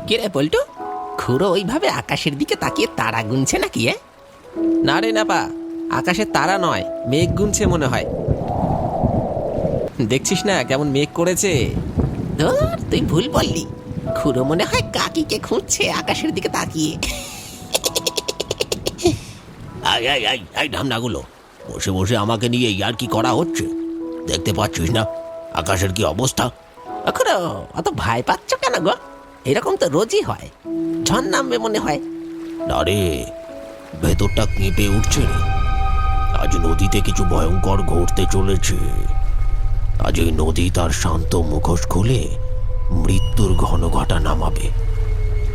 কে রে পল্টু, খুড়ো ওইভাবে আকাশের দিকে তাকিয়ে তারা গুনছে নাকি? না রে নাপা, আকাশে তারা নয়, মেঘ গুনছে মনে হয়। দেখছিস না কেমন মেঘ করেছে? ধুর, তুই ভুল বললি। খুড়ো মনে হয় কাকিকে খুঁজছে আকাশের দিকে তাকিয়ে। আই আই আই আই ঢামনাগুলো, বসে বসে আমাকে নিয়ে ইয়ার কি করা হচ্ছে? দেখতে পাচ্ছিস না আকাশের কি অবস্থা? খুড়ো, অত ভয় পাচ্ছ কেন গো? এরকম তো রোজই হয়। ঝড় নামবে মনে হয়। না রে, ভেতরটা কেঁপে উঠছে রে। আজ নদীতে কিছু ভয়ঙ্কর ঘটতে চলেছে। আজ এই নদী তার শান্ত মুখোশ খুলে মৃত্যুর ঘন ঘটা নামাবে।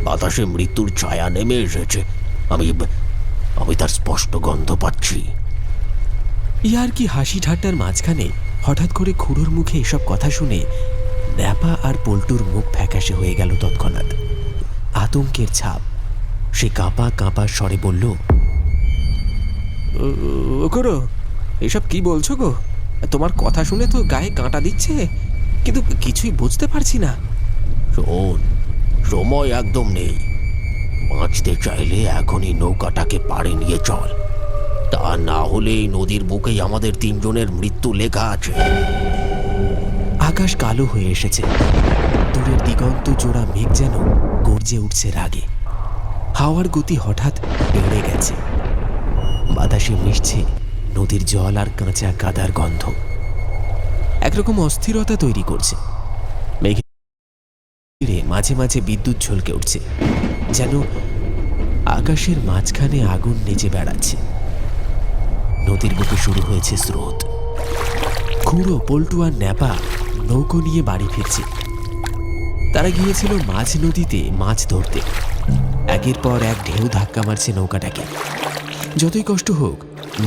বাতাসে মৃত্যুর ছায়া নেমে এসেছে। আমি আমি তার স্পষ্ট গন্ধ পাচ্ছি। ইয়ার কি হাসি ঠাট্টার মাঝখানে হঠাৎ করে খুড়োর মুখে এসব কথা শুনে ন্যাপা আর পল্টুর মুখ ফ্যাকাশে হয়ে গেল তৎক্ষণাৎ। আতঙ্কের ছাপ। সে কাঁপা কাঁপা স্বরে বলল, ও খুড়ো, এসব কি বলছো গো? তোমার কথা শুনে তো গায়ে কাঁটা দিচ্ছে, কিন্তু কিছুই বুঝতে পারছি না। শোন, সময় একদম নেই। বাঁচতে চাইলে এখনই নৌকাটাকে পাড়ে নিয়ে চল। তা না হলে এই নদীর বুকেই আমাদের তিনজনের মৃত্যু লেখা আছে। আকাশ কালো হয়ে এসেছে। দূরের দিগন্ত জোড়া মেঘ যেন গর্জে উঠছে রাগে। হাওয়ার গতি হঠাৎ বেড়ে গেছে। বাতাসে মিশছে নদীর জল আর কাঁচা কাদার গন্ধ। একরকম অস্থিরতা তৈরি করছে। মেঘে মাঝে মাঝে বিদ্যুৎ ঝলকে উঠছে, যেন আকাশের মাঝখানে আগুন নেচে বেড়াচ্ছে। নদীর বুকে শুরু হয়েছে স্রোত। খুড়ো, পল্টু আর ন্যাপা নৌকো নিয়ে বাড়ি ফিরছে। তারা গিয়েছিল মাঝ নদীতে মাছ ধরতে। একের পর এক ঢেউ ধাক্কা মারছে নৌকাটাকে। যতই কষ্ট হোক,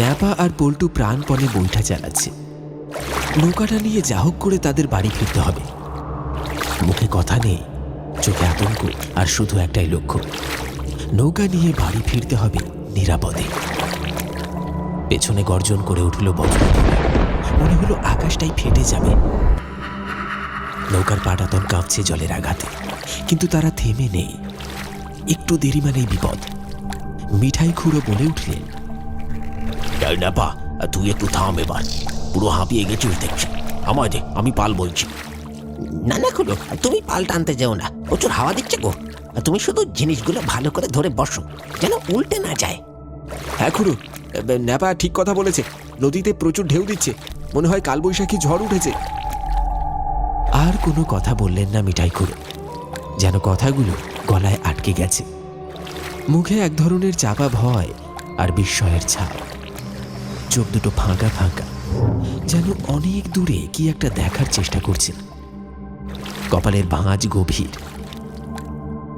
ন্যাপা আর পল্টু প্রাণপণে বৈঠা চালাচ্ছে। নৌকাটা নিয়ে যা হোক করে তাদের বাড়ি ফিরতে হবে। মুখে কথা নেই, চোখে আতঙ্ক, আর শুধু একটাই লক্ষ্য, নৌকা নিয়ে বাড়ি ফিরতে হবে নিরাপদে। পেছনে গর্জন করে উঠল বজ্রধ্বনি। মনে হলো আকাশটাই ফেটে যাবে। নৌকার পাটাতন কাঁপছে জলের আঘাতে, কিন্তু তারা থেমে নেই। একটু দেরি মানেই বিপদ। মিঠাই খুড়ো বলে উঠলেন, নাপা, তুই একটু থাম এবার। পুরো হাঁপিয়ে গেছিস দেখছি। আমায় দে, আমি পাল বইছি। না না খুড়ো, তুমি পাল টানতে যেও না, প্রচুর হাওয়া দিচ্ছে গো। তুমি শুধু জিনিসগুলো ভালো করে ধরে বসো, যেন উল্টে না যায়। হ্যাঁ খুড়ো, ন্যাপা ঠিক কথা বলেছে। নদীতে প্রচুর ঢেউ দিচ্ছে, মনে হয় কালবৈশাখী ঝড় উঠেছে। আর কোনো কথা বললেন না মিঠাই খুড়ো, যেন কথাগুলো গলায় আটকে গেছে। মুখে এক ধরনের চাপা ভয় আর বিস্ময়ের ছাপ। চোখ দুটো ফাঁকা ফাঁকা, যেন অনেক দূরে কি একটা দেখার চেষ্টা করছেন। কপালের ভাঁজ গভীর,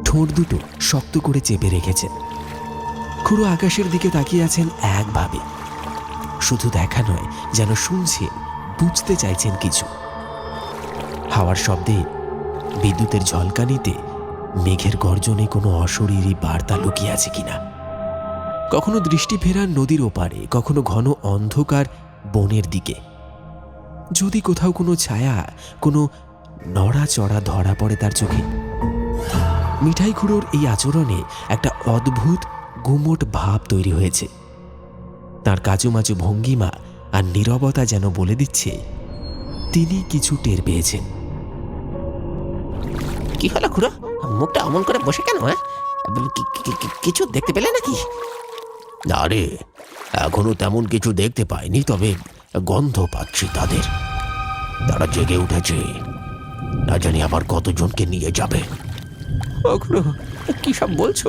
ঠোঁট দুটো শক্ত করে চেপে রেখেছেন। খুড়ো আকাশের দিকে তাকিয়ে আছেন একভাবে। শুধু দেখা নয়, যেন শুনছেন, বুঝতে চাইছেন কিছু। হাওয়ার শব্দে, বিদ্যুতের ঝলকানিতে, মেঘের গর্জনে কোনো অশরীরী বার্তা লুকিয়ে আছে কিনা। কখনো দৃষ্টি ফেরান নদীর ওপারে, কখনো ঘন অন্ধকার বনের দিকে। যদি কোথাও কোনো ছায়া, কোনো নড়াচড়া ধরা পড়ে তার চোখে। মিঠাই খুড়োর এই আচরণে একটা অদ্ভুত গুমোট ভাব তৈরি হয়েছে। তার কাচুমাচু ভঙ্গিমা আর নীরবতা যেন বলে দিচ্ছে তিনি কিছু টের পেয়েছেন। কি হলো খুড়ো, মুখটা অমন করে বসে কেন? কিছু দেখতে পেলে নাকি? না রে, এখনো তেমন কিছু দেখতে পাইনি, তবে গন্ধ পাচ্ছি তাদের। তারা জেগে উঠেছে। না জানি আবার কতজনকে নিয়ে যাবে। ও খুড়ো, কি সব বলছো?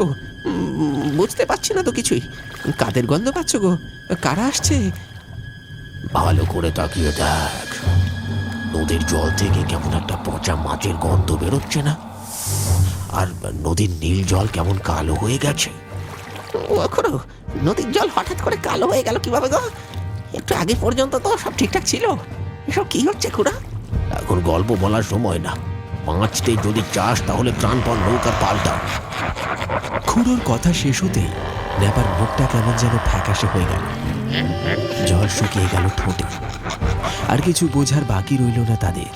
বুঝতে পারছি না তো কিছুই। কাদের গন্ধ পাচ্ছ গো? কারা আসছে? ভালো করে তাকিয়ে দেখ। নদীর জল থেকে কেমন একটা পচা মাছের গন্ধ বেরোচ্ছে না? আর নদীর নীল জল কেমন কালো হয়ে গেছে। ওখরো, নদীর জল হঠাৎ করে কালো হয়ে গেল কিভাবে গো? একটু আগে পর্যন্ত তো সব ঠিকঠাক ছিল। এসব কি হচ্ছে খুড়া? এখন গল্প বলার সময় না, মাছতে যদি চাস তাহলে প্রাণপণ নৌকার পাল্টা। খুড়োর কথা শেষ হতেই ন্যাপার মুখটা কেমন যেন ফ্যাকাশে হয়ে গেল, জল শুকিয়ে গেল ঠোঁটে। আর কিছু বোঝার বাকি রইল না তাদের।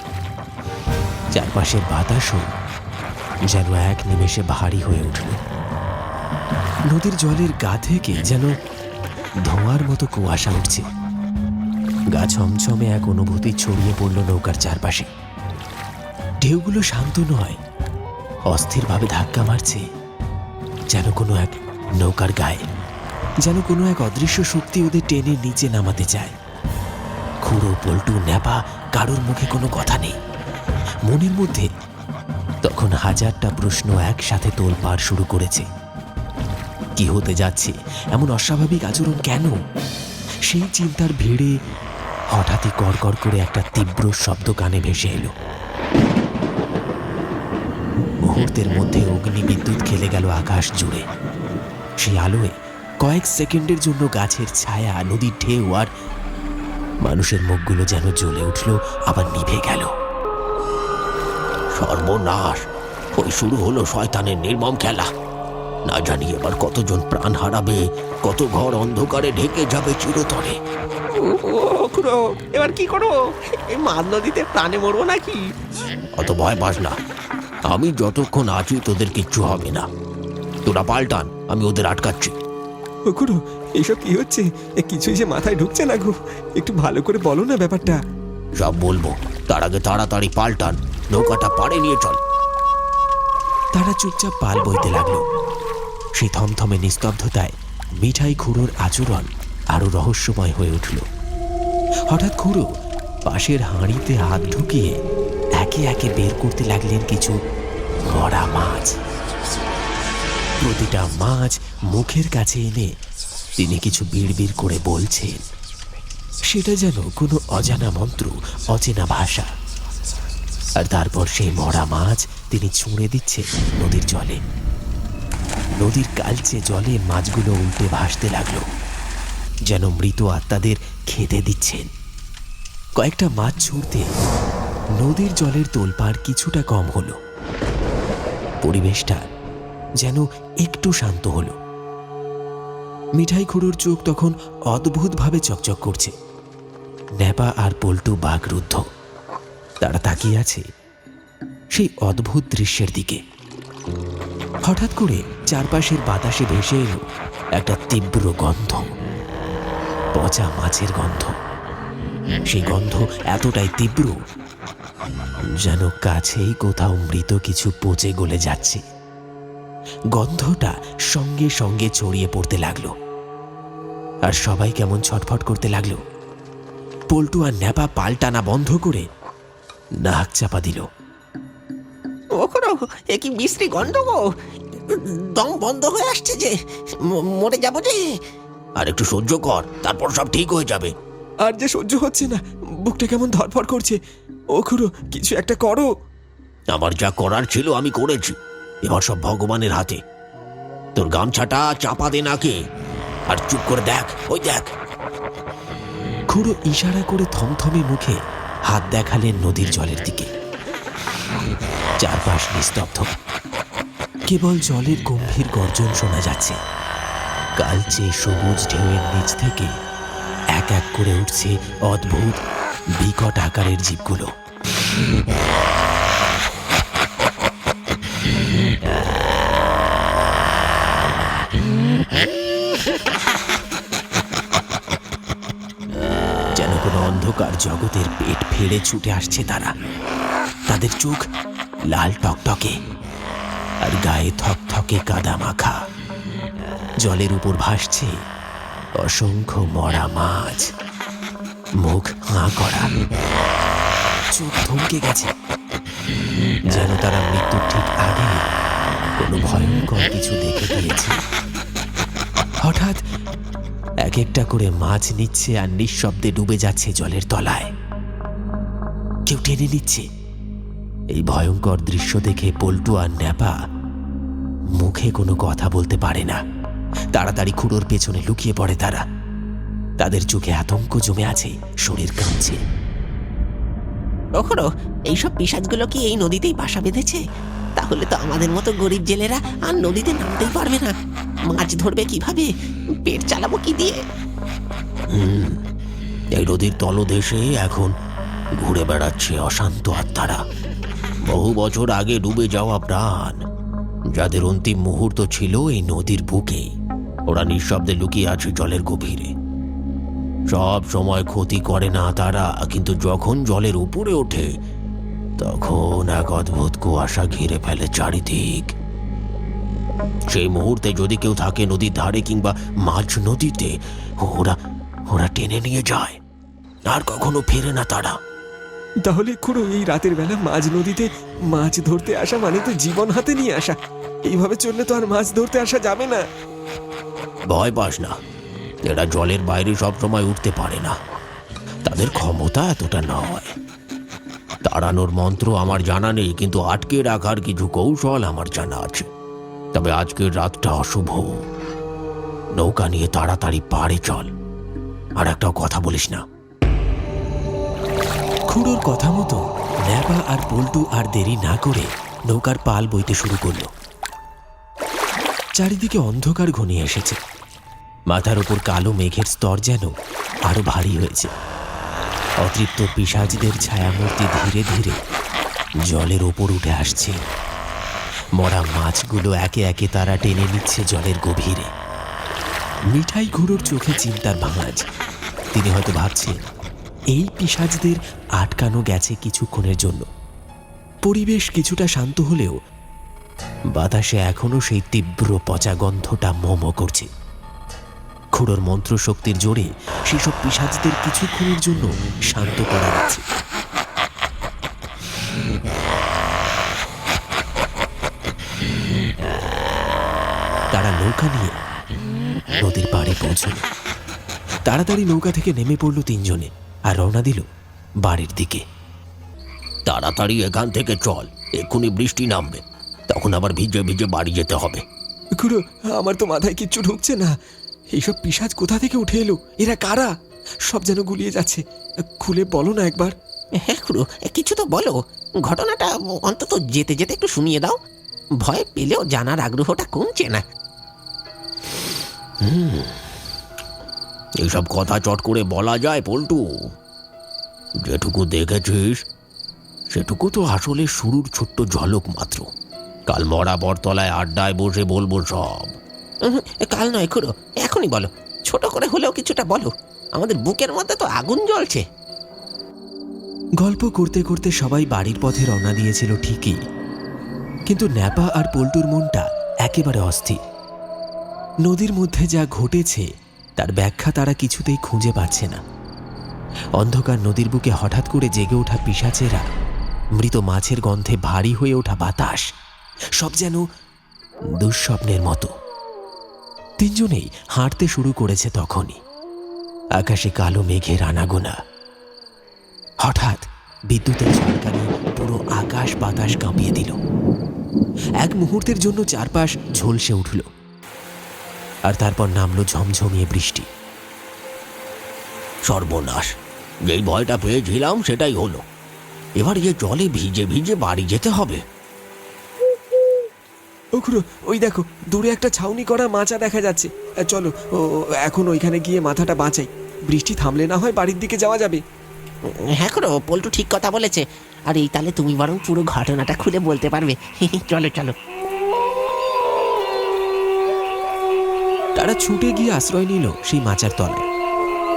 চারপাশের বাতাসও যেন এক নিমেষে ভারী হয়ে উঠল। নদীর জলের গা থেকে যেন ধোঁয়ার মতো কুয়াশা উঠছে। গা ছমছমে এক অনুভূতি ছড়িয়ে পড়ল নৌকার চারপাশে। ঢেউগুলো শান্ত নয়, অস্থিরভাবে ধাক্কা মারছে, যেন কোনো এক নৌকার গায়ে, যেন কোনো এক অদৃশ্য শক্তি ওদের টেনে নিচে নামাতে চায়। খুড়ো, পল্টু, ন্যাপা, কারোর মুখে কোনো কথা নেই। মনের মধ্যে তখন হাজারটা প্রশ্ন একসাথে তোলপাড় শুরু করেছে। কি হতে যাচ্ছে? এমন অস্বাভাবিক আচরণ কেন? সেই চিন্তার ভিড়ে হঠাৎই কড়কড় করে একটা তীব্র শব্দ কানে ভেসে এলো। মুহূর্তের মধ্যে অগ্নি বিদ্যুৎ খেলে গেল আকাশ জুড়ে। সেই আলোয় কয়েক সেকেন্ডের জন্য গাছের ছায়া, নদীর ঢেউ আর মানুষের মুখগুলো যেন জ্বলে উঠল, আবার নিভে গেল। সর্বনাশ! ওই শুরু হলো শয়তানের নির্মম খেলা। না জানি এবার কতজন প্রাণ হারাবে, কত ঘর অন্ধকারে ঢেকে যাবে চিরতরে। খুড়ো, এবার কি করো? এই মাঝ নদীতে প্রাণে মরবো নাকি? অত ভয় পাস না, আমি যতক্ষণ আছি তোদের কিচ্ছু হবে না। তোরা পাল্টান, আমি ওদের আটকাচ্ছি। খুড়ো, এইসব কি হচ্ছে? কিছুই যে মাথায় ঢুকছে না গো। একটু ভালো করে বলো না ব্যাপারটা। সব বলবো, তার আগে তাড়াতাড়ি পাল্টান, নৌকাটা পাড়ে নিয়ে চল। তারা চুপচাপ পাল বইতে লাগলো। সেই থমথমে নিস্তব্ধতায় মিঠাই খুড়োর আচরণ আরো রহস্যময় হয়ে উঠল। হঠাৎ খুড়ো পাশের হাঁড়িতে হাত ঢুকিয়ে একে একে বের করতে লাগলেন কিছু মরা মাছ। প্রতিটা মাছ মুখের কাছে এনে তিনি কিছু বিড়বিড় করে বলছেন। সেটা যেন কোনো অজানা মন্ত্র, অচেনা ভাষা। আর তারপর সেই মরা মাছ তিনি ছুঁড়ে দিচ্ছেন নদীর জলে। নদীর কালচে জলে মাছগুলো উল্টে ভাসতে লাগলো, যেন মৃত আত্মাদের খেতে দিচ্ছেন। কয়েকটা মাছ ছুঁড়তে নদীর জলের তোলপাড় কিছুটা কম হলো। পরিবেশটা যেন একটু শান্ত হলো। মিঠাই খুড়োর চোখ তখন অদ্ভুতভাবে চকচক করছে। ন্যাপা আর পল্টু বাকরুদ্ধ। তারা তাকিয়ে আছে সেই অদ্ভুত দৃশ্যের দিকে। হঠাৎ করে চারপাশের বাতাসে ভেসে এলো একটা তীব্র গন্ধ, পচা মাছের গন্ধ। সেই গন্ধ এতটাই তীব্র যেন কাছেই কোথাও মৃত কিছু পচে গলে যাচ্ছে। গন্ধটা সঙ্গে সঙ্গে ছড়িয়ে পড়তে লাগলো, আর সবাই কেমন ছটফট করতে লাগলো। পল্টু আর ন্যাপা পাল টানা বন্ধ করে নাক চাপা দিল। ওখরো, এ কি বিশ্রী গন্ধ গো! দম বন্ধ হয়ে আসছে যে, মরে যাবো যে। আর একটু সহ্য কর, তারপর সব ঠিক হয়ে যাবে। আর যে সহ্য হচ্ছে না, বুকটা কেমন ধড়ফড় করছে। ও খুড়ো, কিছু একটা করো। আমার যা করার ছিল আমি করেছি, এবার সব ভগবানের হাতে। তোর গামছাটা চাপা দে নাকে, আর চুপ করে দেখ, ওই দেখ। খুড়ো ইশারা করে থমথমে মুখে হাত দেখালেন নদীর জলের দিকে। চারপাশ নিস্তব্ধ, কেবল জলের গম্ভীর গর্জন শোনা যাচ্ছে। কালচে সবুজ ঢেউয়ের নিচ থেকে এক এক করে উঠছে অদ্ভুত বিকট আকারের জীবগুলো। যেন কোনো অন্ধকার জগতের পেট ফেড়ে ছুটে আসছে তারা। তাদের চোখ লাল টকটকে, আর গায়ে থকথকে কাদা মাখা। জলের উপর ভাসছে অসংখ্য মরা মাছ, মুখ হাঁ করা, চোখ থমকে গেছে, যেন তারা মৃত্যুর ঠিক আগে কোনো ভয়ঙ্কর কিছু দেখে গিয়েছে। হঠাৎ এক একটা করে মাছ নিচ্ছে আর নিঃশব্দে ডুবে যাচ্ছে জলের তলায়। কেউ টেনে নিচ্ছে। এই ভয়ঙ্কর দৃশ্য দেখে পল্টু আর ন্যাপা মুখে কোনো কথা বলতে পারে না। তাড়াতাড়ি খুড়োর পেছনে লুকিয়ে পড়ে তারা। তাদের চোখে আতঙ্ক জমে আছে, শরীর কাঁপছে। ওখরো, এইসব পিশাচগুলো কি এই নদীতেই বাসা বেঁধেছে? তাহলে তো আমাদের মতো গরিব জেলেরা আর নদীতে নামতেই পারবে না। মাছ ধরবে কিভাবে? পেট চালাবো কি দিয়ে? এই নদীর তলদেশে এখন ঘুরে বেড়াচ্ছে অশান্ত আত্মারা। বহু বছর আগে ডুবে যাওয়া প্রাণ, যাদের অন্তিম মুহূর্ত ছিল এই নদীর বুকে। ওরা নিঃশব্দে লুকিয়ে আছে জলের গভীরে। সব সময় ক্ষতি করে না তারা, কিন্তু যখন জলের উপরে ওঠে তখন এক অদ্ভুত কুয়াশা ঘিরে ফেলে চারিদিক। সেই মুহূর্তে যদি কেউ থাকে নদীর ধারে কিংবা মাঝ নদীতে, ওরা ওরা টেনে নিয়ে যায়, আর কখনো ফেরে না তারা। তাহলে খুড়ো, এই রাতের বেলা মাঝ নদীতে মাছ ধরতে আসা মানে তো জীবন হাতে নিয়ে আসা। এইভাবে চললে তো আর মাছ ধরতে আসা যাবে না। ভয় পাস না, এরা জলের বাইরে সবসময় উঠতে পারে না। তাদের ক্ষমতা এতটা নয়। তাড়ানোর মন্ত্র আমার জানা নেই, কিন্তু আটকে রাখার কিছু কৌশল আমার জানা আছে। তবে আজকের রাতটা অশুভ। নৌকা নিয়ে তাড়াতাড়ি পাড়ে চল, আর একটাও কথা বলিস না। খুড়োর কথা মতো ন্যাপা আর পল্টু আর দেরি না করে নৌকার পাল বইতে শুরু করল। চারিদিকে অন্ধকার ঘনিয়ে এসেছে। মাথার উপর কালো মেঘের স্তর যেন আরো ভারী হয়েছে। অতৃপ্ত পিশাচদের ছায়ামূর্তি ধীরে ধীরে জলের ওপর উঠে আসছে। মরা মাছগুলো একে একে তারা টেনে নিচ্ছে জলের গভীরে। মিঠাই খুড়োর চোখে চিন্তার ভাঁজ। তিনি হয়তো ভাবছেন, এই পিশাচদের আটকানো গেছে কিছুক্ষণের জন্য। পরিবেশ কিছুটা শান্ত হলেও বাতাসে এখনো সেই তীব্র পচা গন্ধটা মোমো করছে। খুড়োর মন্ত্র শক্তির জোরে সেসব পিশাচদের কিছুক্ষণের জন্য শান্ত করা গেছে। তারা নৌকা নিয়ে নদীর পাড়ে পৌঁছল। তাড়াতাড়ি নৌকা থেকে নেমে পড়ল তিনজনে আর রওনা দিল বাড়ির দিকে। তাড়াতাড়ি এখান থেকে চল, এক্ষুনি বৃষ্টি নামবে, তখন আবার ভিজে ভিজে বাড়ি যেতে হবে। খুড়ো, আমার তো মাথায় কিচ্ছু ঢুকছে না। এইসব পিশাচ কোথা থেকে উঠে এলো? এরা কারা? সব যেন গুলিয়ে যাচ্ছে। খুলে বলো না একবার। হ্যাঁ খুড়ো, কিছু তো বলো। ঘটনাটা অন্তত যেতে যেতে একটু শুনিয়ে দাও। ভয় পেলেও জানার আগ্রহটা কমছে না। এইসব কথা চট করে বলা যায় পল্টু? যেটুকু দেখেছিস সেটুকু তো আসলে শুরুর ছোট্ট ঝলক মাত্র। কাল মরা বটতলায় আড্ডায় বসে বলবো সব। কাল নয় খুড়ো, এখনই বলো। ছোট করে হলেও কিছুটা বলো। আমাদের বুকের মধ্যে তো আগুন জ্বলছে। গল্প করতে করতে সবাই বাড়ির পথে রওনা দিয়েছিল ঠিকই, কিন্তু ন্যাপা আর পল্টুর মনটা একেবারে অস্থির। নদীর মধ্যে যা ঘটেছে তার ব্যাখ্যা তারা কিছুতেই খুঁজে পাচ্ছে না। অন্ধকার নদীর বুকে হঠাৎ করে জেগে ওঠা পিশাচেরা, মৃত মাছের গন্ধে ভারী হয়ে ওঠা বাতাস, সব যেন দুঃস্বপ্নের মতো। তিনজনেই হাঁটতে শুরু করেছে তখনই। আকাশে কালো মেঘের আনাগোনা। হঠাৎ বিদ্যুতের ঝলকানি পুরো আকাশ বাতাস কাঁপিয়ে দিল। এক মুহূর্তের জন্য চারপাশ ঝলসে উঠল, আর তারপর নামলো ঝমঝমিয়ে বৃষ্টি। সর্বনাশ, যেই ভয়টা পেয়েছিলাম সেটাই হলো। এবার যে জলে ভিজে ভিজে বাড়ি যেতে হবে। ও খুড়ো, ওই দেখো দূরে একটা ছাউনি করা মাচা দেখা যাচ্ছে। চলো এখন ওইখানে গিয়ে মাথাটা বাঁচাই। বৃষ্টি থামলে না হয় বাড়ির দিকে যাওয়া যাবে। হ্যাঁ খুড়ো, পল্টু ঠিক কথা বলেছে। আর এই তাহলে তুমি বরং পুরো ঘটনাটা খুলে বলতে পারবে। চলো চলো। তারা ছুটে গিয়ে আশ্রয় নিল সেই মাচার তলায়।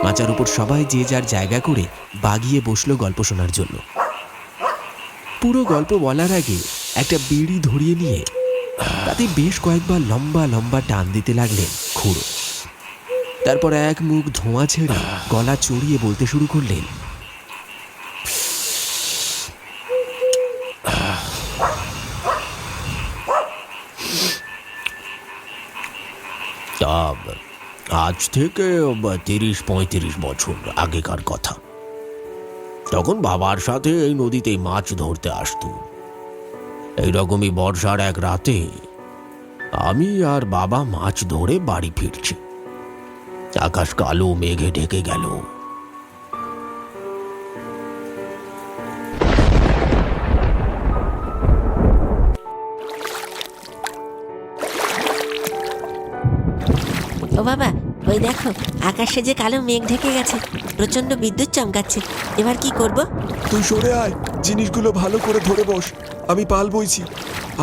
মাচার উপর সবাই যে যার জায়গা করে বাগিয়ে বসলো গল্প শোনার জন্য। পুরো গল্প বলার আগে একটা বিড়ি ধরিয়ে নিয়ে তাতে বেশ কয়েকবার লম্বা লম্বা টান দিতে লাগলেন খুড়ো। তারপর এক মুখ ধোঁয়া ছেড়ে গলা চড়িয়ে বলতে শুরু করলেন, আজ থেকে ৩০-৩৫ বছর আগেকার কথা। তখন বাবার সাথে এই নদীতে মাছ ধরতে আসতো। এইরকমই বর্ষার এক রাতে আমি আর বাবা মাছ ধরে বাড়ি ফিরছি। আকাশ কালো মেঘে ঢেকে গেল। ও বাবা, ওই দেখো আকাশে যে কালো মেঘ ঢেকে গেছে, প্রচন্ড বিদ্যুৎ চমকাচ্ছে। এবার কি করব? তুই সরে আয়, জিনিসগুলো ভালো করে ধরে বস। আমি পাল বইছি,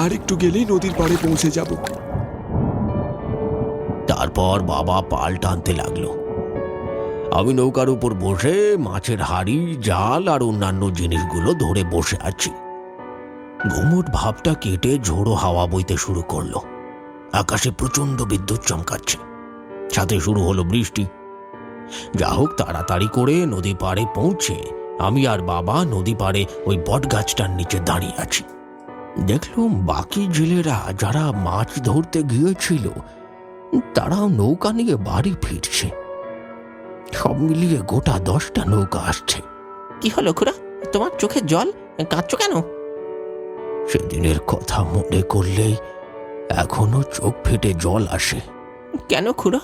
আর একটু গেলেই নদীর পাড়ে পৌঁছে যাব। তারপর বাবা পাল টানতে লাগলো। আমি নৌকার উপর বসে মাছের হাড়ি, জাল আর অন্যান্য জিনিসগুলো ধরে বসে আছি। ঘুমট ভাবটা কেটে ঝোড়ো হাওয়া বইতে শুরু করলো। আকাশে প্রচন্ড বিদ্যুৎ চমকাচ্ছে, সাথে শুরু হলো বৃষ্টি। যা হোক, তাড়াতাড়ি করে নদী পাড়ে পৌঁছে আমি আর বাবা নদী পাড়ে ওই বট গাছটার নিচে দাঁড়িয়ে আছি। দেখলাম বাকি জেলেরা যারা মাছ ধরতে গিয়েছিল তারাও নৌকা নিয়ে বাড়ি ফিরছে। সব মিলিয়ে গোটা 10টা নৌকা আসছে। কি হলো খুড়া, তোমার চোখে জল, কাঁদছো কেন? সেদিনের কথা মনে করলেই এখনো চোখ ফেটে জল আসে। কেন খুড়ো,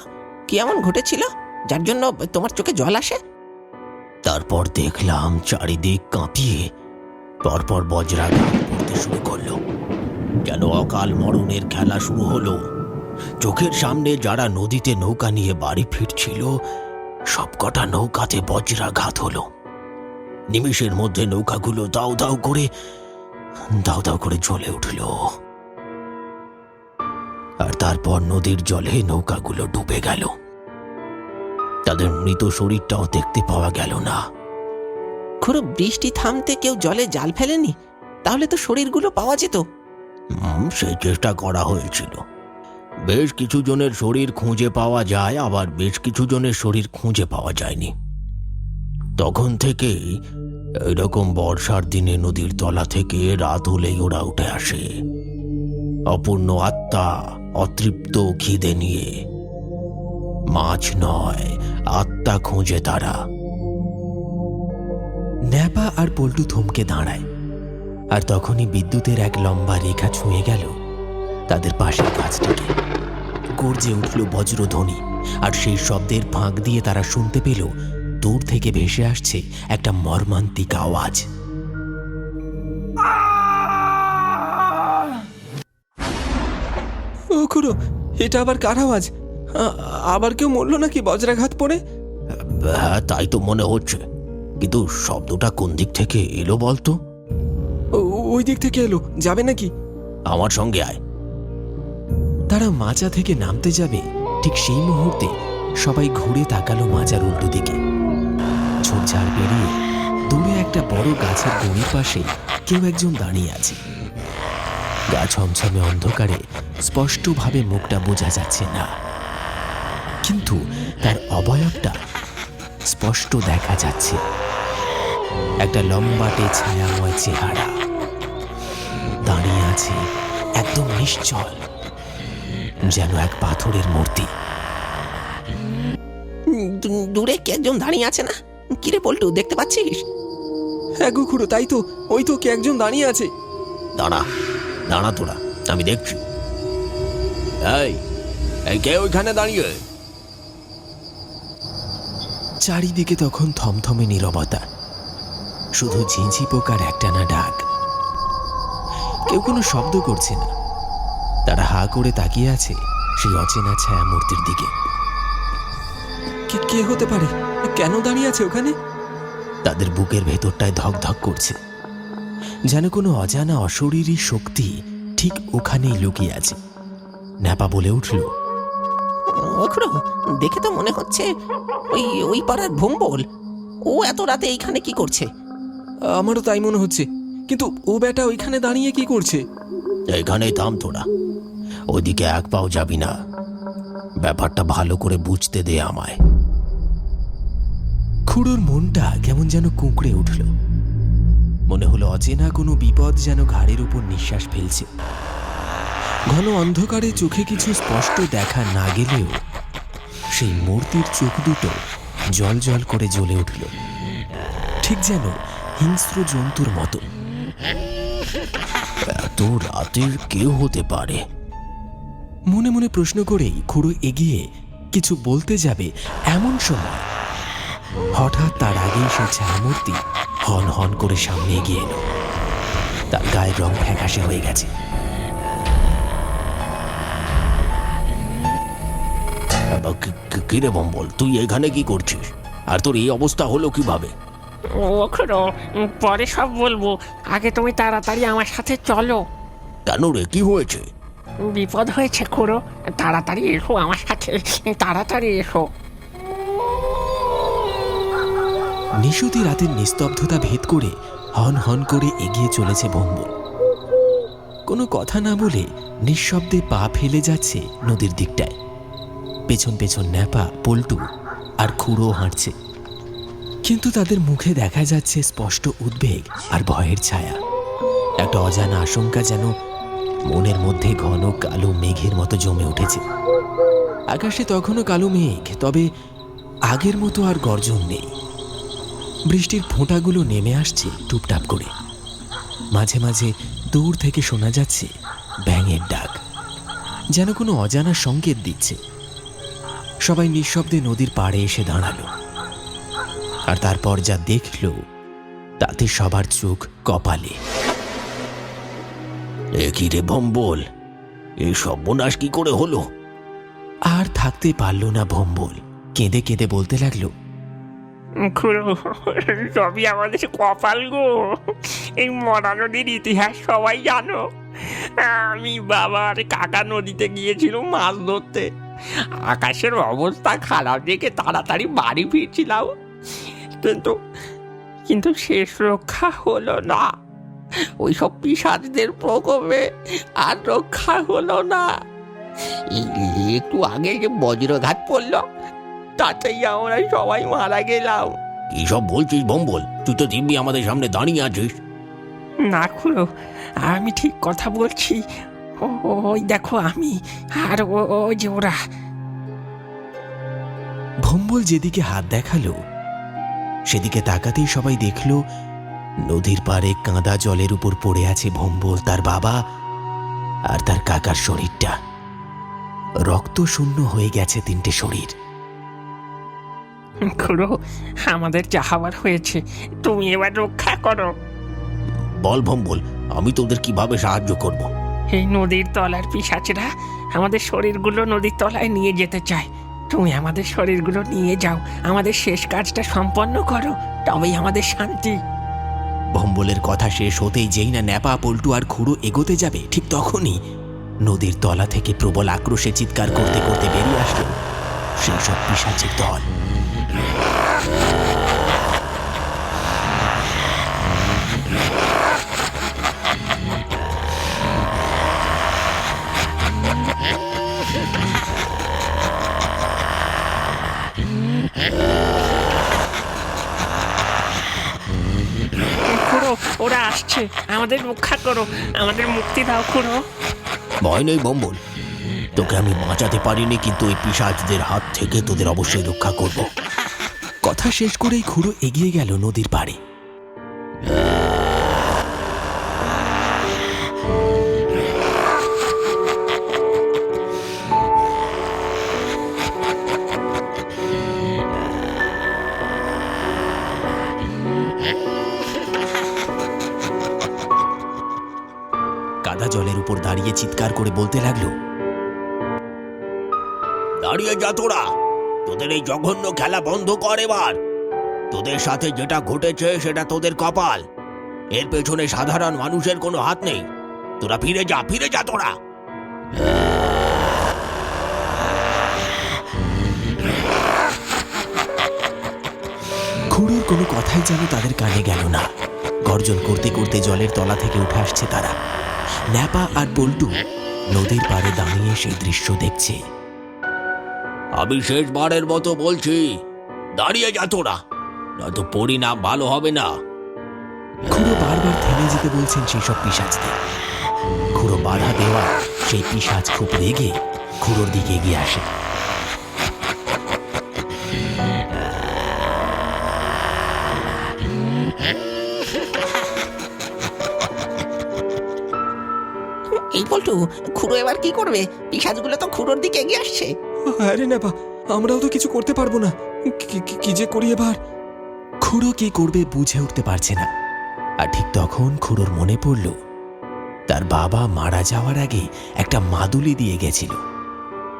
কি এমন ঘটেছিল যার জন্য তোমার চোখে জল আসে? তারপর দেখলাম চারিদিক কাঁপিয়ে পরপর বজ্রাঘাত পড়তে শুরু করলো, যেন অকাল মরণের খেলা শুরু হলো। চোখের সামনে যারা নদীতে নৌকা নিয়ে বাড়ি ফিরছিল সবকটা নৌকাতে বজ্রাঘাত হলো। নিমেষের মধ্যে নৌকাগুলো দাউ দাউ করে জ্বলে উঠল। আর তারপর নদীর জলে নৌকাগুলো ডুবে গেল। তাদের মৃত শরীরটাও দেখতে পাওয়া গেল না। খুড়ো, বৃষ্টি থামতে কেউ জলে জাল ফেলেনি? তাহলে তো শরীরগুলো পাওয়া যেত। সেই চেষ্টা করা হয়েছিল। বেশ কিছু জনের শরীর খুঁজে পাওয়া যায়, আবার বেশ কিছু জনের শরীর খুঁজে পাওয়া যায়নি। তখন থেকেই এরকম বর্ষার দিনে নদীর তলা থেকে রাত হলেই ওরা উঠে আসে, অপূর্ণ আত্মা, অতৃপ্ত খিদে নিয়ে। মাছ নয়, আত্মা খুঁজে তারা। ন্যাপা আর পল্টু থমকে দাঁড়ায়, আর তখনই বিদ্যুতের এক লম্বা রেখা ছুঁয়ে গেল তাদের পাশের গাছটাকে। গর্জে উঠল বজ্রধ্বনি, আর সেই শব্দের ফাঁক দিয়ে তারা শুনতে পেল দূর থেকে ভেসে আসছে একটা মর্মান্তিক আওয়াজ। ও খুড়ো, এটা আবার কার আওয়াজ? আবার কেউ মরলো নাকি বজ্রাঘাত পড়ে? হ্যাঁ, তাই তো মনে হচ্ছে, কিন্তু শব্দটা কোন দিক থেকে এলো বলতো? ওই দিক থেকে এলো, যাবে নাকি? আমার সঙ্গে আয়। তারা মাচা থেকে নামতে যাবে, ঠিক সেই মুহূর্তে সবাই ঘুরে তাকালো মাচার উল্টো দিকে। ঝোপঝাড় পেরিয়ে দূরে একটা বড় গাছের গুঁড়ির পাশে কেউ একজন দাঁড়িয়ে আছে। গা ছমছমে অন্ধকারে স্পষ্টভাবে মুখটা বোঝা যাচ্ছে না, কিন্তু তার অবয়বটা স্পষ্ট দেখা যাচ্ছে। একটা লম্বাটে ছায়াময় চেহারা, দাঁড়িয়ে আছে একদম নিশ্চল, যেন এক পাথরের মূর্তি। দূরে কে একজন দাঁড়িয়ে আছে না? কিরে পল্টু, দেখতে পাচ্ছিস? হ্যাঁ গো খুড়ো, তাই তো, ওই তো কে একজন দাঁড়িয়ে আছে। দাঁড়া দাঁড়া তোরা, আমি দেখছি। এই কে ওইখানে দাঁড়িয়ে? চারিদিকে তখন থমথমে নীরবতা, শুধু ঝিঁঝি পোকার একটানা ডাক। কেউ কোনো শব্দ করছে না। তারা হা করে তাকিয়ে আছে সেই অচেনা ছায়া মূর্তির দিকে। কে হতে পারে? কেন দাঁড়িয়ে আছে ওখানে? তাদের বুকের ভেতরটায় ধক ধক করছে, যেন কোনো অজানা অশরীরী শক্তি ঠিক ওখানেই লুকিয়ে আছে। ন্যাপা বলে উঠল, ও খুড়ো, দেখে তো মনে হচ্ছে ওই পাড়ার ভোম্বল। ও এত রাতে এইখানে কি করছে? আমারও তাই মনে হচ্ছে, কিন্তু ও বেটা ওইখানে দাঁড়িয়ে কি করছে? এখানেই থাম তোরা, ওইদিকে এক পাও যাবি না। ব্যাপারটা ভালো করে বুঝতে দে আমায়। খুড়োর মনটা কেমন যেন কুঁকড়ে উঠল। মনে হলো অচেনা কোনো বিপদ যেন ঘাড়ের উপর নিঃশ্বাস ফেলছে। ঘন অন্ধকারে চোখে কিছু স্পষ্ট দেখা না গেলেও সেই মূর্তির চোখ দুটো জল জল করে জ্বলে উঠল, ঠিক যেন হিংস্র জন্তুর মতো। এত রাতের কেউ হতে পারে? মনে মনে প্রশ্ন করেই খুড়ো এগিয়ে কিছু বলতে যাবে, এমন সময় হঠাৎ তার আগেই সে ছায়ামূর্তি হন হন করে সামনে এগিয়ে এলো। তার গায়ের রং ফ্যাকাশে হয়ে গেছে। কিরে বম্বল, তুই এখানে কি করছিস? আর তোর এই অবস্থা হলো কিভাবে? ও খুড়ো, পরে সব বলবো, আগে তুমি তাড়াতাড়ি আমার সাথে চলো। কেন রে, কি হয়েছে? বিপদ হয়েছে খুড়ো, তাড়াতাড়ি এসো আমার সাথে, তাড়াতাড়ি এসো। নিশুতি রাতের নিস্তব্ধতা ভেদ করে হন হন করে এগিয়ে চলেছে ভম্বল। কোনো কথা না বলে নিঃশব্দে পা ফেলে যাচ্ছে নদীর দিকটায়। পেছন পেছন ন্যাপা, পল্টু আর খুড়ো হাঁটছে, কিন্তু তাদের মুখে দেখা যাচ্ছে স্পষ্ট উদ্বেগ আর ভয়ের ছায়া। একটা অজানা আশঙ্কা যেন মনের মধ্যে ঘন কালো মেঘের মতো জমে উঠেছে। আকাশে তখনও কালো মেঘ, তবে আগের মতো আর গর্জন নেই। বৃষ্টির ফোঁটাগুলো নেমে আসছে টুপটাপ করে। মাঝে মাঝে দূর থেকে শোনা যাচ্ছে ব্যাঙের ডাক, যেন কোনো অজানা সংকেত দিচ্ছে। সবাই নিঃশব্দে নদীর পাড়ে এসে দাঁড়ালো, আর তারপর যা দেখল তাতে সবার চোখ কপালে। এ কি রে ভম্বল, এই সর্বনাশ কি করে হলো? আর থাকতে পারল না ভম্বল, কেঁদে কেঁদে বলতে লাগলো, খুড়ো, সবই আমাদের কপাল গো। এই মরা নদীর ইতিহাস সবাই জানো। আমি বাবা আর কাকা নদীতে গিয়েছিল মাছ ধরতে। আকাশের অবস্থা খারাপ দেখে তাড়াতাড়ি বাড়ি ফিরছিলাম, কিন্তু শেষ রক্ষা হলো না। ওইসব পিশাচদের প্রকোপে আর রক্ষা হলো না। একটু আগে যে বজ্রঘাত পড়লো, তাতেই আমরা সবাই মারা গেলাম। কি সব বলছিস ভম্বল? তুই তো দিব্যি আমাদের সামনে দাঁড়িয়ে আছিস। না খুড়ো, আমি ঠিক কথা বলছি। ওই দেখো আমি আর ওই যে ওরা। ভম্বল যেদিকে হাত দেখালো সেদিকে তাকাতেই সবাই দেখল নদীর পাড়ে কাঁদা জলের উপর পড়ে আছে ভম্বল, তার বাবা আর তার কাকার শরীরটা। রক্ত শূন্য হয়ে গেছে তিনটে শরীর। খুড়ো, আমাদের যা হওয়ার হয়েছে, তুমি এবার রক্ষা করো। বল ভম্বল, আমি তোদের কিভাবে সাহায্য করব? এই নদীর তলার পিশাচরা আমাদের শরীরগুলো নদীর তলায় নিয়ে যেতে চায়। তুমি আমাদের শরীরগুলো নিয়ে যাও, আমাদের শেষ কাজটা সম্পন্ন করো, তবেই আমাদের শান্তি। ভম্বলের কথা শেষ হতেই যেই না ন্যাপা, পল্টু আর খুড়ো এগোতে যাবে, ঠিক তখনই নদীর তলা থেকে প্রবল আক্রোশে চিৎকার করতে করতে বেরিয়ে আসলো সেই সব পিশাচের দল। খুড়ো, ওরা আসছে, আমাদের রক্ষা করো, আমাদের মুক্তি দাও খুড়ো। ভয় নেই ভম্বল, তোকে আমি বাঁচাতে পারিনি, কিন্তু ওই পিশাচদের হাত থেকে তোদের অবশ্যই রক্ষা করব। কথা শেষ করেই খুড়ো এগিয়ে গেল নদীর পাড়ে। কাদা জলের উপর দাঁড়িয়ে চিৎকার করে বলতে লাগলো, দাঁড়িয়ে যা তোরা, তোদের এই জঘন্য খেলা বন্ধ কর এবার। তোদের সাথে যেটা ঘটেছে সেটা তোদের কপাল, এর পেছনে সাধারণ মানুষের কোনো হাত নেই। তোরা ফিরে যা, ফিরে যা তোরা। খুড়োর কোনো কথাই যেন তাদের কানে গেল না। গর্জন করতে করতে জলের তলা থেকে উঠে আসছে তারা। ন্যাপা আর পল্টু নদীর পাড়ে দাঁড়িয়ে সেই দৃশ্য দেখছে। আমি শেষবারের মতো বলছি, দাঁড়িয়ে যা তোরা, নয়তো পরিণাম ভালো হবে না। খুড়ো বারবার থেমে যেতে বলছেন সেই সব পিশাচদের। খুড়ো বাধা দেওয়া সেই পিশাচ খুব রেগে খুড়োর দিকে এগিয়ে আসে। এই পল্টু, খুড়ো এবার কি করবে? পিশাচগুলো তো খুড়োর দিকে এগিয়ে আসছে। আরে না বা, আমরাও তো কিছু করতে পারবো না। কি যে করি এবার? খুড়ো কি করবে বুঝে উঠতে পারছে না। আর ঠিক তখন খুড়োর মনে পড়ল তার বাবা মারা যাওয়ার আগে একটা মাদুলি দিয়ে গেছিল,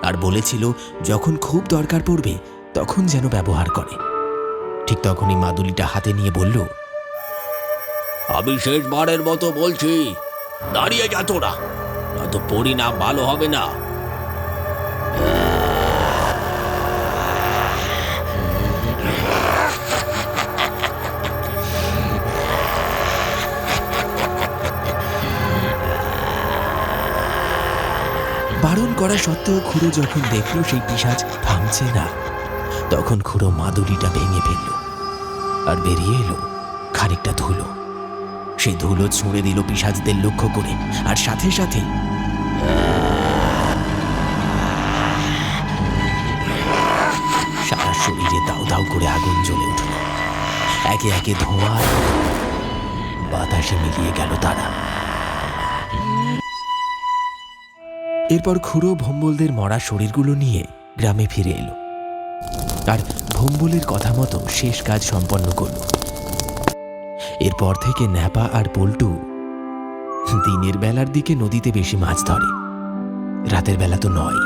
আর বলেছিল যখন খুব দরকার পড়বে তখন যেন ব্যবহার করে। ঠিক তখনই মাদুলিটা হাতে নিয়ে বলল, আমি শেষবারের মতো বলছি, দাঁড়িয়ে যা তোরা, নয়তো পরিণাম ভালো হবে না। বারণ করা সত্ত্বেও খুড়ো যখন দেখল সেই পিশাচ থামছে না, তখন খুড়ো মাদুলিটা ভেঙে ফেলল আর বেরিয়ে এলো খানিকটা ধুলো। সেই ধুলো ছুঁড়ে দিল পিশাচদের লক্ষ্য করে, আর সাথে সাথে সারা শরীরে দাউ দাউ করে আগুন জ্বলে উঠল। একে একে ধোঁয়া বাতাসে মিলিয়ে গেল তারা। এরপর খুড়ো ভম্বলদের মরা শরীরগুলো নিয়ে গ্রামে ফিরে এলো আর ভম্বলের কথা মতো শেষ কাজ সম্পন্ন করল। এরপর থেকে ন্যাপা আর পল্টু দিনের বেলার দিকে নদীতে বেশি মাছ ধরে, রাতের বেলা তো নয়।